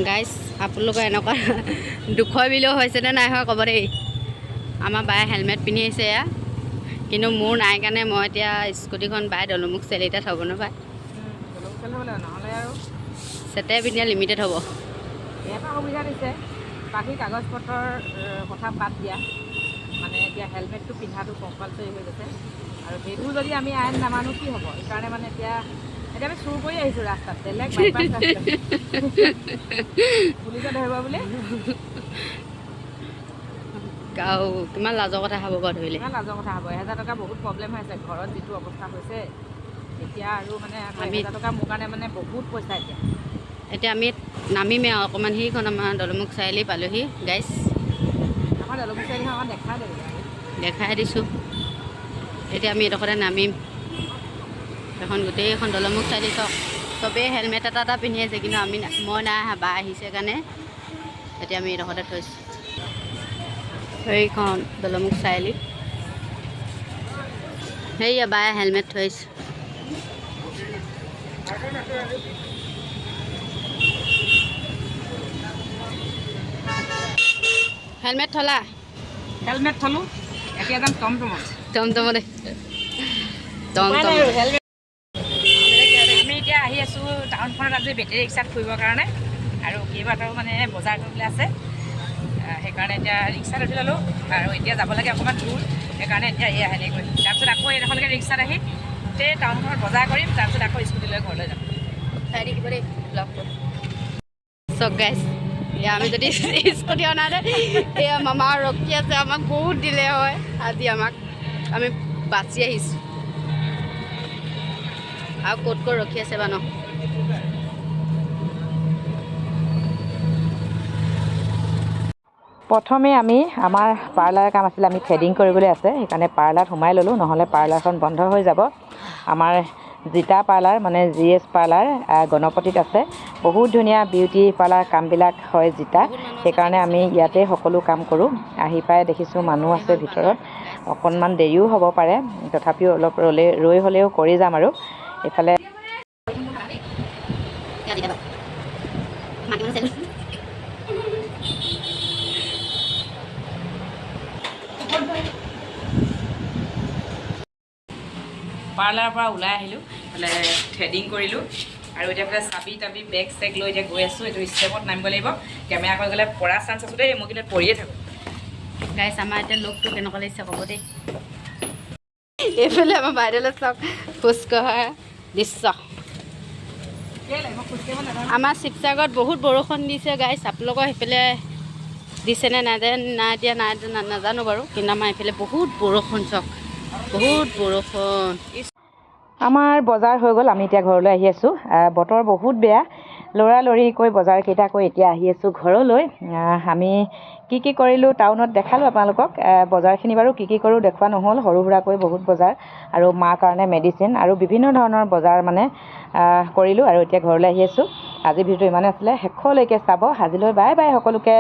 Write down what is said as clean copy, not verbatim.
Guys আপোনালোকৰ এনেকুৱা দুখৰ বিলো হৈছেনে নাই হয় ক'ব দেই। আমাৰ বায়ে হেলমেট পিন্ধি আহিছে এয়া, কিন্তু মোৰ নাই কাৰণে মই এতিয়া স্কুটিখন বায়ে দলমুখ চেলিতে থ'ব নাপায়, নহ'লে আৰু চেতে পিন্ধিলে লিমিটেড হ'ব। এটা সুবিধা দিছে, বাকী কাগজ পত্ৰৰ কথা বাদ দিয়া, মানে এতিয়া হেলমেটটো পিন্ধাটো কম্পালচৰি হৈ গৈছে। আৰু সেইটো যদি আমি আইন নামানো কি হ'ব? সেইকাৰণে মানে এতিয়া আমি চুৰ কৰি আহিছোঁ ৰাস্তাত, বেলেগ বাইপাছ ৰাস্তাত পুলিচে ধৰিব বুলি। আৰু কিমান লাজৰ কথা হ'ব বাৰু ধৰিলে। কিমান লাজৰ কথা হ'ব? 1000 টকা বহুত প্ৰব্লেম হৈ আছে ঘৰত, যিটো অৱস্থা হৈছে এতিয়া। আৰু মানে 1000 টকা মোৰ কাৰণে মানে বহুত পইচা এতিয়া। এতিয়া আমি নামিমেই আৰু অকণমান সেইখন আমাৰ দলমুখ চাৰিআলি পালোহি গাইজ। আমাৰ দলমুখ চাৰিআলিখন আমাৰ দেখাই দিছোঁ। এতিয়া আমি এডোখৰতে নামিম। এখন গোটেইখন দলমুখ চাৰিআলি চাওক, চবেই হেলমেট এটা পিন্ধি আছে, কিন্তু মই নাই অহা, বা আহিছে কাৰণে এতিয়া আমি এডোখৰতে থৈছোঁ। সেইখন দলমুখ চাৰিআলি, সেয়া বায়ে হেলমেট থৈছোঁ। হেলমেট থলা? হেলমেট থলোঁ, এতিয়া যাম টমটমত। টমটমতে আমি এতিয়া আহি আছোঁ টাউনখনত, আজি বেটেৰী ৰিক্সাত ফুৰিবৰ কাৰণে, আৰু কেইবাটাও মানে বজাৰ কৰিবলৈ আছে। সেইকাৰণে এতিয়া ৰিক্সাত উঠি ল'লোঁ, আৰু এতিয়া যাব লাগে অকণমান দূৰ, সেইকাৰণে এতিয়া এয়া হেৰি কৰিম। তাৰপিছত আকৌ এইডোখৰলৈকে ৰিক্সাত আহি গোটেই টাউনখনত বজাৰ কৰিম, তাৰপিছত আকৌ স্কুটি লৈ ঘৰলৈ যাম। চাই থাকিব দেই ব্লগটো। চক গাইজ, এয়া আমি যদি স্কুটি অনা দে, এয়া মামা ৰখি আছে, আমাক বহুত দিলে হয় আজি, আমি বাচি আহিছোঁ। আৰু ক'ত ৰখি আছে বা ন? প্ৰথমে আমি আমাৰ পাৰ্লাৰ কাম আছিলে, আমি থ্ৰেডিং কৰিবলৈ আছে, সেইকাৰণে পাৰ্লাৰত সোমাই ল'লোঁ, নহ'লে পাৰ্লাৰখন বন্ধ হৈ যাব। আমাৰ জিতা পাৰ্লাৰ মানে GS পাৰ্লাৰ গণপতিত আছে, বহুত ধুনীয়া বিউটি পাৰ্লাৰ কামবিলাক হয় জিতা, সেইকাৰণে আমি ইয়াতে সকলো কাম কৰোঁ। আহি পাই দেখিছোঁ মানুহ আছে ভিতৰত, অকণমান দেৰিও হ'ব পাৰে, তথাপিও অলপ ৰৈ হ'লেও কৰি যাম। আৰু এইফালে পাৰ্লাৰৰ পৰা ওলাই আহিলোঁ, এইফালে থ্ৰেডিং কৰিলোঁ, আৰু এতিয়া এইফালে চাবি তাবি বেগ চেগ লৈ এতিয়া গৈ আছোঁ। এইটো ষ্টেপত নামিব লাগিব, কেমেৰা কৰি গ'লে পৰা চান্স আছোঁ দেই, মই কিন্তু পৰিয়ে থাকোঁ। গাইছ আমাৰ এতিয়া লোকটো কেনেকুৱা লাগিছে ক'ব দেই। এইফালে আমাৰ বাইদেউলৈ চাওক, খোজকঢ়া দৃশ্য। আমাৰ শিৱসাগৰত বহুত বৰষুণ দিছে গাইছ, আপোনালোকৰ সেইফালে দিছেনে নাই দিয়া নাজানো বাৰু, কিন্তু আমাৰ এইফালে বহুত বৰষুণ, চাওক বহুত বৰষুণ। আমাৰ বজাৰ হৈ গ'ল, আমি এতিয়া ঘৰলৈ আহি আছোঁ। বতৰ বহুত বেয়া, লৰালৰিকৈ বজাৰকেইটা কৰি এতিয়া আহি আছোঁ ঘৰলৈ। আমি কি কৰিলোঁ টাউনত দেখালোঁ আপোনালোকক। বজাৰখিনি বাৰু কি কৰোঁ দেখুওৱা নহ'ল, সৰু সুৰাকৈ বহুত বজাৰ, আৰু মাৰ কাৰণে মেডিচিন আৰু বিভিন্ন ধৰণৰ বজাৰ মানে কৰিলোঁ, আৰু এতিয়া ঘৰলৈ আহি আছোঁ। আজিৰ ভিডিঅ'টো ইমানে আছিলে, শেষলৈকে চাব। আজিলৈ বাই বাই সকলোকে।